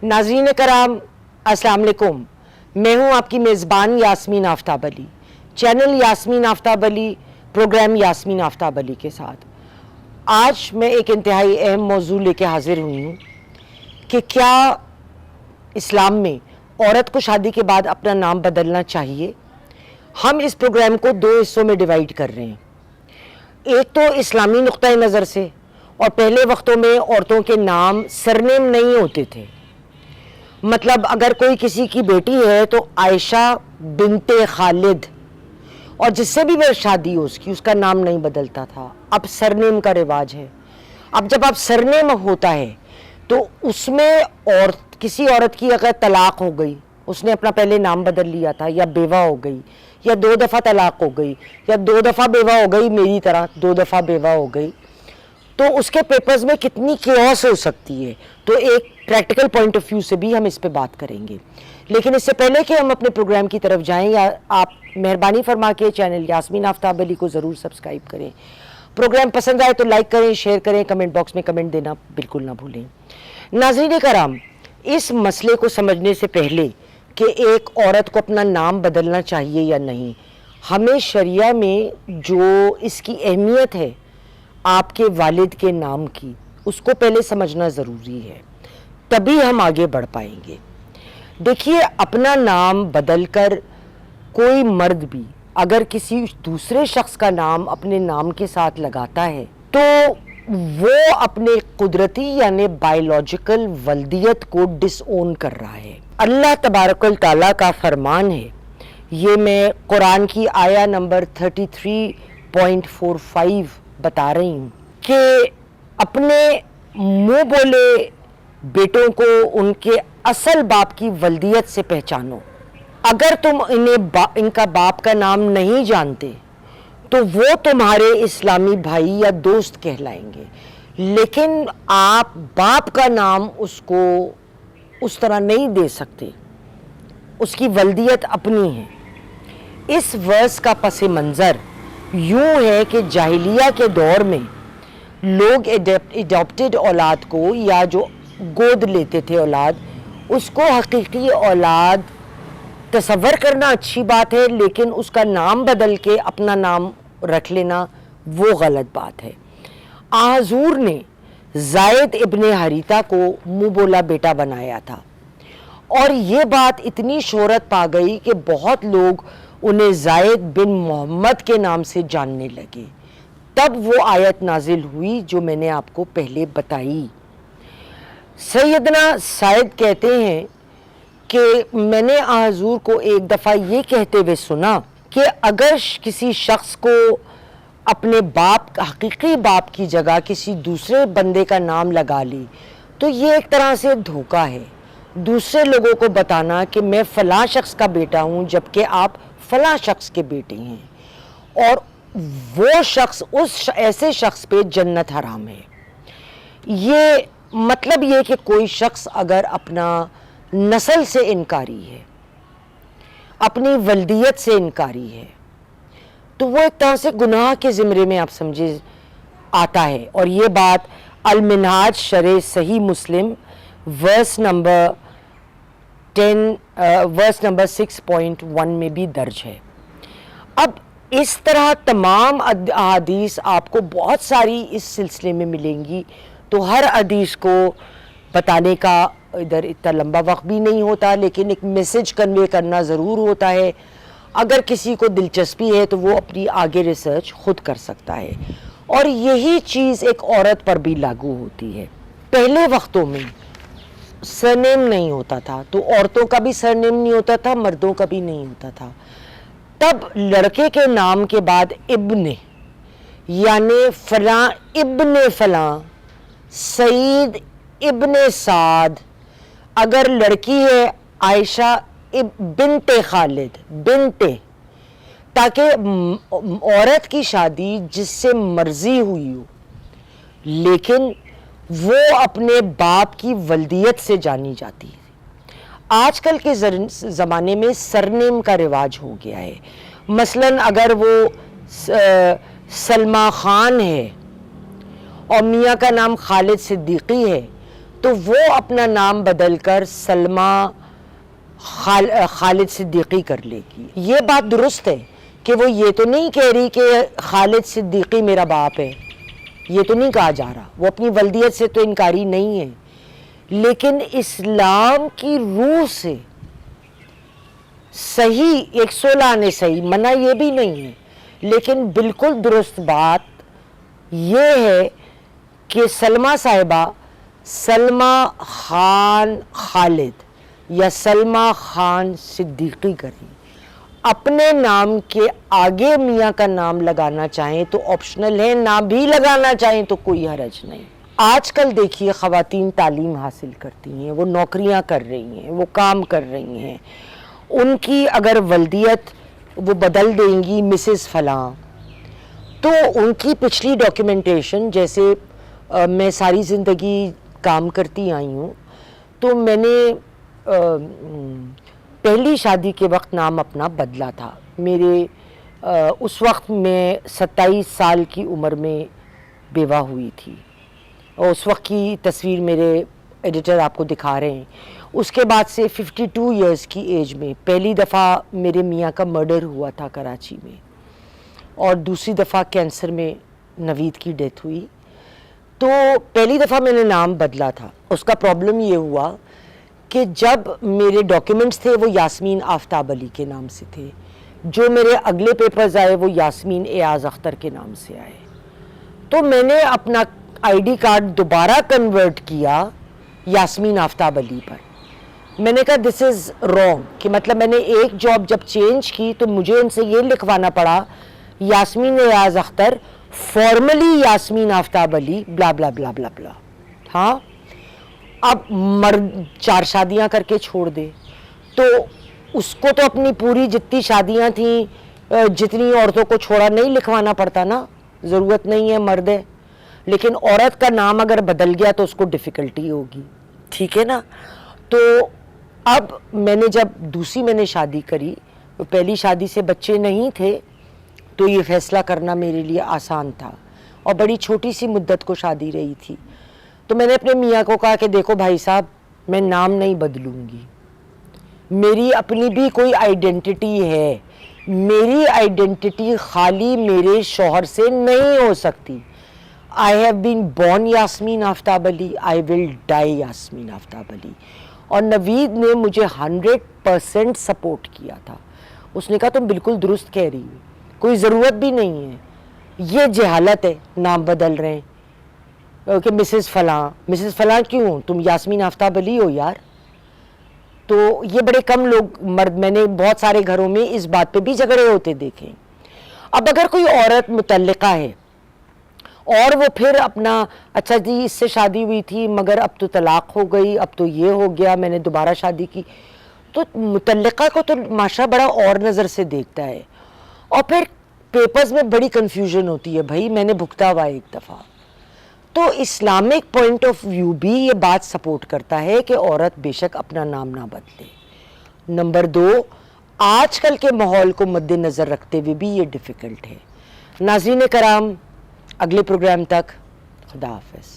ناظرین کرام السلام علیکم، میں ہوں آپ کی میزبان یاسمین آفتاب علی، چینل یاسمین آفتاب علی، پروگرام یاسمین آفتاب علی کے ساتھ۔ آج میں ایک انتہائی اہم موضوع لے کے حاضر ہوئی ہوں کہ کیا اسلام میں عورت کو شادی کے بعد اپنا نام بدلنا چاہیے۔ ہم اس پروگرام کو دو حصوں میں ڈیوائیڈ کر رہے ہیں، ایک تو اسلامی نقطۂ نظر سے، اور پہلے وقتوں میں عورتوں کے نام سرنیم نہیں ہوتے تھے۔ مطلب اگر کوئی کسی کی بیٹی ہے تو عائشہ بنت خالد، اور جس سے بھی وہ شادی ہو اس کا نام نہیں بدلتا تھا۔ اب سرنیم کا رواج ہے۔ اب جب سرنیم ہوتا ہے تو اس میں کسی عورت کی اگر طلاق ہو گئی، اس نے اپنا پہلے نام بدل لیا تھا، یا بیوہ ہو گئی، یا 2 دفعہ طلاق ہو گئی، یا 2 دفعہ بیوہ ہو گئی، میری طرح 2 دفعہ بیوہ ہو گئی، تو اس کے پیپرز میں کتنی کیوس ہو سکتی ہے۔ تو ایک پریکٹیکل پوائنٹ آف ویو سے بھی ہم اس پہ بات کریں گے، لیکن اس سے پہلے کہ ہم اپنے پروگرام کی طرف جائیں، یا آپ مہربانی فرما کے چینل یاسمین آفتاب علی کو ضرور سبسکرائب کریں۔ پروگرام پسند آئے تو لائک کریں، شیئر کریں، کمنٹ باکس میں کمنٹ دینا بالکل نہ بھولیں۔ ناظرین کرام، اس مسئلے کو سمجھنے سے پہلے کہ ایک عورت کو اپنا نام بدلنا چاہیے یا نہیں، ہمیں شریعہ میں جو اس کی اہمیت ہے آپ کے والد کے نام کی، اس کو پہلے سمجھنا ضروری ہے، تبھی ہم آگے بڑھ پائیں گے۔ دیکھیے، اپنا نام بدل کر کوئی مرد بھی اگر کسی دوسرے شخص کا نام اپنے نام کے ساتھ لگاتا ہے تو وہ اپنے قدرتی یعنی بائیولوجیکل ولدیت کو ڈس اون کر رہا ہے۔ اللہ تبارک و تعالیٰ کا فرمان ہے، یہ میں قرآن کی آیہ نمبر 33.45 بتا رہی ہوں کہ اپنے منہ بولے بیٹوں کو ان کے اصل باپ کی ولدیت سے پہچانو۔ اگر تم ان کا باپ کا نام نہیں جانتے تو وہ تمہارے اسلامی بھائی یا دوست کہلائیں گے، لیکن آپ باپ کا نام اس کو اس طرح نہیں دے سکتے، اس کی ولدیت اپنی ہے۔ اس ورس کا پس منظر یوں ہے کہ جاہلیہ کے دور میں لوگ ایڈاپٹڈ اولاد کو، یا جو گود لیتے تھے اولاد، اس کو حقیقی اولاد تصور کرنا اچھی بات ہے، لیکن اس کا نام بدل کے اپنا نام رکھ لینا وہ غلط بات ہے۔ حضور نے زید ابن حریثہ کو منہ بولا بیٹا بنایا تھا، اور یہ بات اتنی شہرت پا گئی کہ بہت لوگ انہیں زید بن محمد کے نام سے جاننے لگے۔ تب وہ آیت نازل ہوئی جو میں نے آپ کو پہلے بتائی۔ سیدنا سعید کہتے ہیں کہ میں نے حضور کو ایک دفعہ یہ کہتے ہوئے سنا کہ اگر کسی شخص کو اپنے باپ، حقیقی باپ کی جگہ کسی دوسرے بندے کا نام لگا لی تو یہ ایک طرح سے دھوکہ ہے، دوسرے لوگوں کو بتانا کہ میں فلاں شخص کا بیٹا ہوں جبکہ آپ فلاں شخص کے بیٹے ہیں، اور وہ شخص اس ایسے شخص پہ جنت حرام ہے۔ یہ مطلب یہ کہ کوئی شخص اگر اپنا نسل سے انکاری ہے، اپنی ولدیت سے انکاری ہے، تو وہ ایک طرح سے گناہ کے زمرے میں آپ سمجھے آتا ہے، اور یہ بات المنہاج شرح صحیح مسلم ورس نمبر 6.1 میں بھی درج ہے۔ اب اس طرح تمام احادیث آپ کو بہت ساری اس سلسلے میں ملیں گی، تو ہر حدیث کو بتانے کا ادھر اتنا لمبا وقت بھی نہیں ہوتا، لیکن ایک میسج کنوے کرنا ضرور ہوتا ہے۔ اگر کسی کو دلچسپی ہے تو وہ اپنی آگے ریسرچ خود کر سکتا ہے، اور یہی چیز ایک عورت پر بھی لاگو ہوتی ہے۔ پہلے وقتوں میں سرنیم نہیں ہوتا تھا، تو عورتوں کا بھی سرنیم نہیں ہوتا تھا، مردوں کا بھی نہیں ہوتا تھا۔ تب لڑکے کے نام کے بعد ابن، یعنی فلاں ابن فلاں، سعید ابن سعد، اگر لڑکی ہے عائشہ بنت خالد، بنت، تاکہ عورت کی شادی جس سے مرضی ہوئی ہو لیکن وہ اپنے باپ کی ولدیت سے جانی جاتی ہے۔ آج کل کے زمانے میں سرنیم کا رواج ہو گیا ہے۔ مثلاً اگر وہ سلما خان ہے اور میاں کا نام خالد صدیقی ہے تو وہ اپنا نام بدل کر سلمہ خالد صدیقی کر لے گی. یہ بات درست ہے کہ وہ یہ تو نہیں کہہ رہی کہ خالد صدیقی میرا باپ ہے, یہ تو نہیں کہا جا رہا, وہ اپنی ولدیت سے تو انکاری نہیں ہے, لیکن اسلام کی روح سے صحیح 116 آنے صحیح, منع یہ بھی نہیں ہے, لیکن بالکل درست بات یہ ہے کہ سلمہ صاحبہ سلمہ خان خالد یا سلمہ خان صدیقی کریں. اپنے نام کے آگے میاں کا نام لگانا چاہیں تو آپشنل ہے, نہ بھی لگانا چاہیں تو کوئی حرج نہیں. آج کل دیکھیے خواتین تعلیم حاصل کرتی ہیں, وہ نوکریاں کر رہی ہیں, وہ کام کر رہی ہیں, ان کی اگر ولدیت وہ بدل دیں گی مسز فلاں, تو ان کی پچھلی ڈاکیومنٹیشن, جیسے میں ساری زندگی کام کرتی آئی ہوں, تو میں نے پہلی شادی کے وقت نام اپنا بدلا تھا. میرے اس وقت میں 27 سال کی عمر میں بیوہ ہوئی تھی, اور اس وقت کی تصویر میرے ایڈیٹر آپ کو دکھا رہے ہیں. اس کے بعد سے 52 ایئرز کی ایج میں پہلی دفعہ میرے میاں کا مرڈر ہوا تھا کراچی میں, اور دوسری دفعہ کینسر میں نوید کی ڈیتھ ہوئی. تو پہلی دفعہ میں نے نام بدلا تھا. اس کا پرابلم یہ ہوا کہ جب میرے ڈاکیومنٹس تھے وہ یاسمین آفتاب علی کے نام سے تھے, جو میرے اگلے پیپرز آئے وہ یاسمین ایاز اختر کے نام سے آئے. تو میں نے اپنا آئی ڈی کارڈ دوبارہ کنورٹ کیا یاسمین آفتاب علی پر. میں نے کہا دس از رانگ, کہ مطلب میں نے ایک جاب جب چینج کی تو مجھے ان سے یہ لکھوانا پڑا یاسمین ایاز اختر فارملی یاسمین آفتاب علی بلا بلا بلا بلا بلا. ہاں, اب مرد 4 شادیاں کر کے چھوڑ دے تو اس کو تو اپنی پوری جتنی شادیاں تھیں جتنی عورتوں کو چھوڑا نہیں لکھوانا پڑتا نا, ضرورت نہیں ہے, مرد ہے. لیکن عورت کا نام اگر بدل گیا تو اس کو ڈیفیکلٹی ہوگی, ٹھیک ہے نا. تو اب میں نے جب دوسری میں نے شادی کری, پہلی شادی سے بچے نہیں تھے, تو یہ فیصلہ کرنا میرے لیے آسان تھا, اور بڑی چھوٹی سی مدت کو شادی رہی تھی. تو میں نے اپنے میاں کو کہا کہ دیکھو بھائی صاحب, میں نام نہیں بدلوں گی, میری اپنی بھی کوئی آئیڈینٹی ہے, میری آئیڈینٹی خالی میرے شوہر سے نہیں ہو سکتی. I have been born Yasmin Aftab Ali, I will die Yasmin آفتاب علی. اور نوید نے مجھے 100% سپورٹ کیا تھا. اس نے کہا تم بالکل درست کہہ رہی ہو, کوئی ضرورت بھی نہیں ہے, یہ جہالت ہے نام بدل رہے ہیں کہ مسز فلاں کیوں, تم یاسمین آفتاب علی ہو یار. تو یہ بڑے کم لوگ مرد, میں نے بہت سارے گھروں میں اس بات پہ بھی جھگڑے ہوتے دیکھے. اب اگر کوئی عورت متعلقہ ہے اور وہ پھر اپنا اچھا جی اس سے شادی ہوئی تھی مگر اب تو طلاق ہو گئی, اب تو یہ ہو گیا, میں نے دوبارہ شادی کی, تو متعلقہ کو تو معاشرہ بڑا اور نظر سے دیکھتا ہے, اور پھر پیپرز میں بڑی کنفیوژن ہوتی ہے. بھائی میں نے بھگتا ہوا ایک دفعہ. تو اسلامک پوائنٹ آف ویو بھی یہ بات سپورٹ کرتا ہے کہ عورت بے شک اپنا نام نہ بدلے. نمبر 2, آج کل کے ماحول کو مد نظر رکھتے ہوئے بھی یہ ڈیفیکلٹ ہے. ناظرین کرام, اگلے پروگرام تک خدا حافظ.